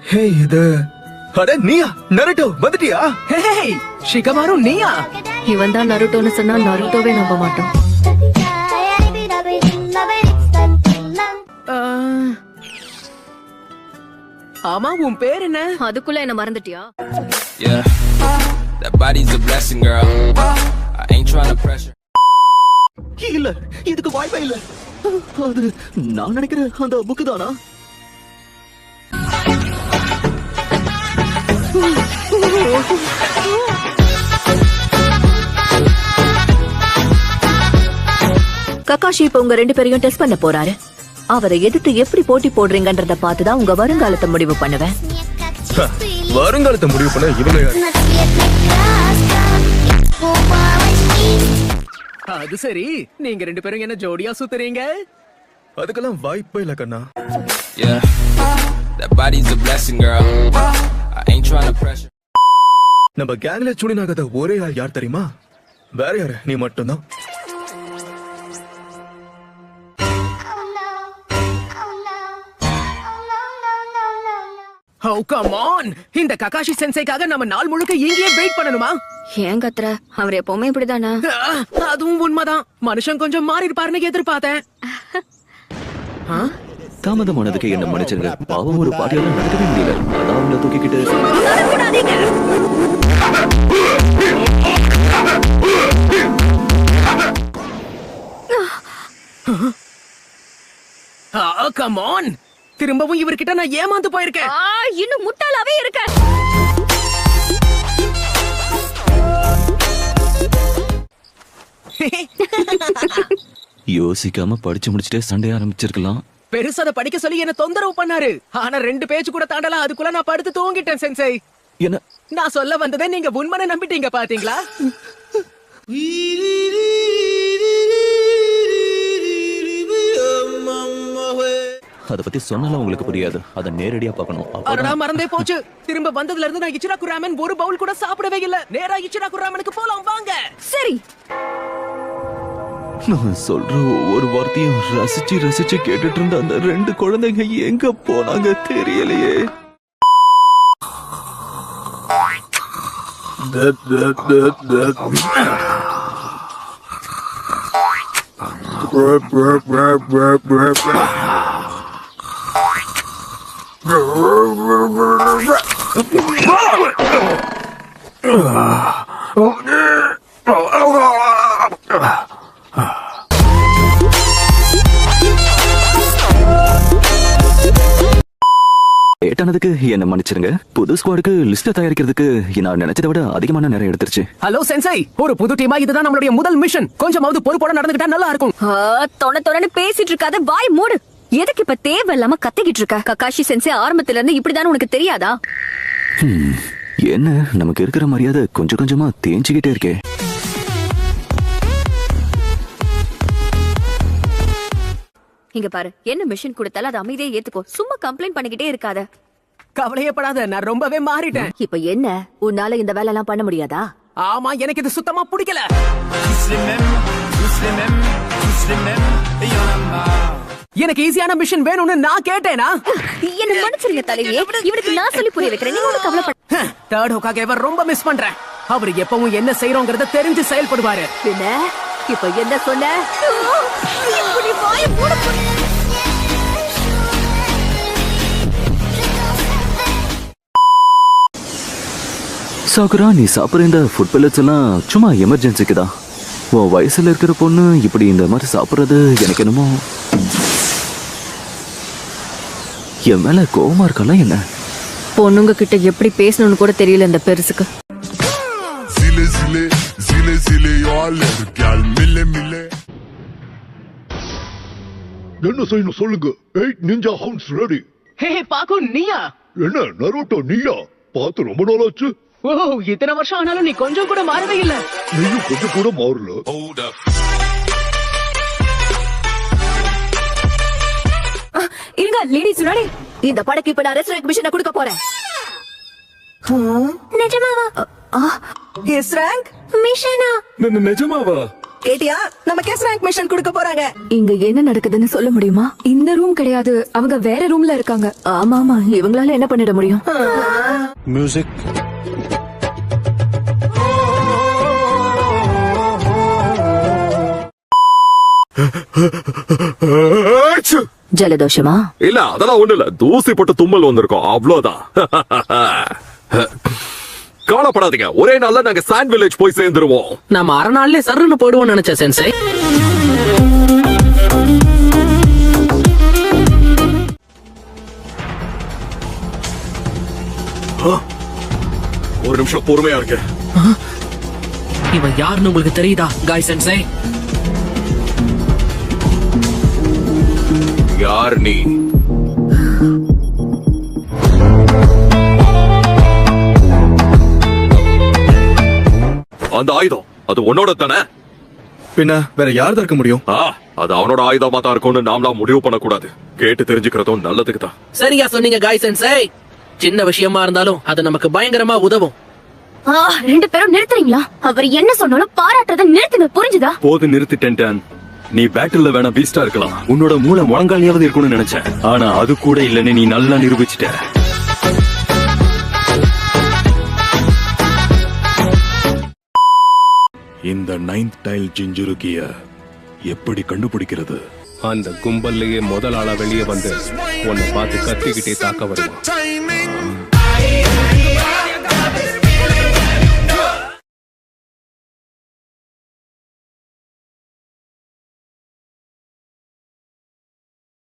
ஹே இது அட நீயா நருட்டோ வந்துட்டியா? ஹே ஷிகமாரு நீயா? இவன் தான் நருட்டோன்னு சொன்னா நருட்டோவே நம்ப மாட்டோம். ஆமா உன் பேர் என்ன? அதுக்குள்ள என்ன மறந்துட்டியா? Yeah, that body's a blessing, girl. I ain't trying to pressure. இல்ல இதுக்கு வாய்ப்பே இல்ல. அது நான் நினைக்கிறேன் அந்த புக்கு தானா? ககாஷி இப்ப உங்க 2 பேரையும் டெஸ்ட் பண்ண போறாரு. அவரை எதிர்த்து எப்படி போட்டி போடுறீங்கன்றத பார்த்துதான் உங்க வருங்காலத்தை முடிவு பண்ணுவேன். வருங்காலத்தை முடிவு பண்ண இவங்க யாரு? அது சரி, நீங்க 2 பேரும் என்ன ஜோடியா சுத்துறீங்க? அதுக்கெல்லாம் வாய்ப்பே இல்ல கண்ணா. Yeah, that body's a blessing, girl. I ain't trying to pressure. நம்ம கேங்ல சுனினாகத ஒரே ஆள் யார் தெரியுமா? வேற யாரு? நீ மட்டும்தான். Oh come on, இந்த ககாஷி சென்சைக்காக நம்ம நாள் முழுக்க இங்கேயே வெயிட் பண்ணணுமா? ஏன் கத்துற? அவர் எப்பவுமே இப்படிதானா? அதுவும் உண்மைதான். மனுஷன் கொஞ்சம் மாறி இருப்பாருன்னு எதிர்பார்த்தேன். தாமதமானதுக்கு என்ன மன்னிச்சிருங்க. பாவம் ஒரு பாட்டியால நடக்கவே முடியல. அதான் அவங்கள தூக்கிக்கிட்டு come on, திரும்பவும் இவர்கிட்ட நான் ஏமாந்து போயிருக்கேன். இன்னும் முட்டாளாவே இருக்க. யோசிக்காம படிச்சு முடிச்சுட்டே சண்டை ஆரம்பிச்சிருக்கலாம். பெருசா அதை படிக்க சொல்லி என்ன தொந்தரவு பண்ணாரு. ஆனா 2 பேஜ் கூட தாண்டல, அதுக்குள்ள நான் படுத்து தூங்கிட்டேன் சென்சை. என்ன நான் சொல்ல வந்ததை நீங்க உண்மையை நம்பிட்டீங்க பாத்தீங்களா? அத பத்தி சொன்னாலும் உங்களுக்கு புரியாது. அத நேரடியா பார்க்கணும். அடடா மறந்தே போச்சு. திரும்ப வந்ததுல இருந்து நான் இச்சிராக்கு ராமன் ஒரு பவுல் கூட சாப்பிடவே இல்ல. நேரா இச்சிராக்கு ராமனுக்கு போலாம் வாங்க. சரி, நான் சொல்ற ஒவ்வொரு வார்த்தையும் ரசிச்சு ரசிச்சு கேட்டுட்டு இருந்த அந்த 2 குழந்தைங்க எங்க போனாங்க தெரியலையே. லேட்டானதுக்கு என்ன மன்னிச்சிருங்க. புது ஸ்குவாடுக்கு லிஸ்ட் தயாரிக்கிறதுக்கு நான் நினைச்சதை விட அதிகமான நேரம் எடுத்துருச்சு. ஹலோ சென்சை, ஒரு புது டீமா இதுதான் நம்மளுடைய முதல் மிஷன். கொஞ்சமாவது பொறுப்போட நடந்துக்கிட்டா நல்லா இருக்கும். தொண பேசிட்டு இருக்காத, வாய் மூடு. எதுக்கு இப்ப தேவையில்லாம கத்திக்கிட்டு இருக்க? ககாஷி சென்சை ஆரம்பத்துல இருந்து இப்படிதான் உனக்கு தெரியாதா? என்ன நமக்கு இருக்கிற மரியாதை கொஞ்சம் கொஞ்சமா தேஞ்சுக்கிட்டே இருக்கே. இங்க பாரு, என்ன மிஷன் கொடுத்தாலும் அது அமைதியே ஏத்துக்கோ. சும்மா கம்ப்ளைண்ட் பண்ணிக்கிட்டே இருக்காத. கவலையப்படாத, நான் ரொம்பவே மாறிட்டேன். இப்ப என்ன, உன்னால இந்த வேலை எல்லாம் பண்ண முடியாதா? ஆமா, எனக்கு இது சுத்தமா பிடிக்கல. எனக்கு ஈஸியான மிஷன் வேணும்னு நான் கேட்டேனா? என்ன மன்னிச்சிருங்க தலைவியே, இவனுக்கு நான் சொல்லி புரிய வைக்கிறேன். நீங்க ஒன்னும் கவலைப்பட. தேர்ட் ஹோக்காகேவ ரொம்ப மிஸ் பண்றேன். அவர் எப்பவும் என்ன செய்யறோங்கிறத தெரிஞ்சு செயல்படுவாரு. என்ன இப்ப என்ன சொன்ன? இப்படி வாய மூடு. சாகுரா, நீ சாப்பிட்ற இந்த ஃபுட் பெல்லட்ஸ் எல்லாம் சும்மா எமர்ஜென்சிக்கு தான். உன் வயசுல இருக்கிற பொண்ணு இப்படி இந்த மாதிரி சாப்பிட்றது எனக்கு என்னமோ என் மேல கோவமா இருக்கலாம். என்ன பொண்ணுங்க கிட்ட எப்படி பேசணும்னு கூட தெரியல இந்த பெருசுக்கு. என்ன செய்யணும் சொல்லுங்க. 8 நிஞ்சா ஹவுண்ட்ஸ் ரெடி. ஹே பாக்கு, நீயா? என்ன நருட்டோ நீயா? பார்த்து ரொம்ப நாள் ஆச்சு. ஓ, இத்தனை வருஷம் ஆனாலும் நீ கொஞ்சம் கூட மாறவே இல்ல. நீயும் கொஞ்சம் கூட மாறல. இருங்க லேடிஸ், ரெடி. இந்த படக்கு இப்ப நான் ரெஸ்டாரண்ட் மிஷனை கொடுக்க போறேன். நிஜமாவா? எஸ் ரேங்க் மிஷனா? நிஜமாவா? கேட்டியா நம்ம கேஸ் ரேங்க் மிஷன் கொடுக்க போறாங்க. இங்க என்ன நடக்குதுன்னு சொல்ல முடியுமா? இந்த ரூம் கிடையாது, அவங்க வேற ரூம்ல இருக்காங்க. ஆமா ஆமா, இவங்களால என்ன பண்ணிட முடியும்? ஜலதோஷமா? இல்ல அதெல்லாம் ஒண்ணு இல்ல, தூசி போட்டு தும்மல் வந்திருக்கோம் அவ்வளவுதான். கவலைப்படாதீங்க, ஒரே நாள்ல நாங்க சாண்ட் வில்லேஜ் போய் சேர்ந்துருவோம். நம்ம அரை நாள்ல சர்ன்னு போடுவோம் நினைச்சேன் சென்சை. ஒரு நிமிஷம் பொறுமையா இருக்கு. இவன் யாருன்னு உங்களுக்கு தெரியுதா காய் சென்சை? யார் நீ? அந்த ஆயுதம் அது உன்னோட தானே? பின்ன வேற யார் இருக்க முடியும்? அது அவனோட ஆயுதமா தான் இருக்கும்னு நாமளா முடிவு பண்ணக்கூடாது. கேட்டு தெரிஞ்சுக்கிறதும் நல்லதுக்கு தான். சரியா சொன்னீங்க காய் சென்சை. சின்ன விஷயமா இருந்தாலும் அது நமக்கு பயங்கரமா உதவும். ரெண்டு பேரும் நிறுத்துறீங்களா? அவர் என்ன சொன்னாலும் பாராட்டுறத நிறுத்துங்க, புரிஞ்சுதா? போது நிறுத்திட்டேன் டான். நீ பேட்டில்ல வேணா பீஸ்டா இருக்கலாம், உன்னோட மூளை முழங்காலியாவது இருக்கும்னு நினைச்சேன். ஆனா அது கூட இல்லன்னு நீ நல்லா நிரூபிச்சிட்ட. இந்த 9th டைல் ஜிஞ்சுருக்கிய எப்படி கண்டுபிடிக்கிறது? அந்த கும்பல்லையே முதல் ஆளா வெளியே வந்து உன்னை பார்த்து கத்திக்கிட்டே தாக்க வருவான்.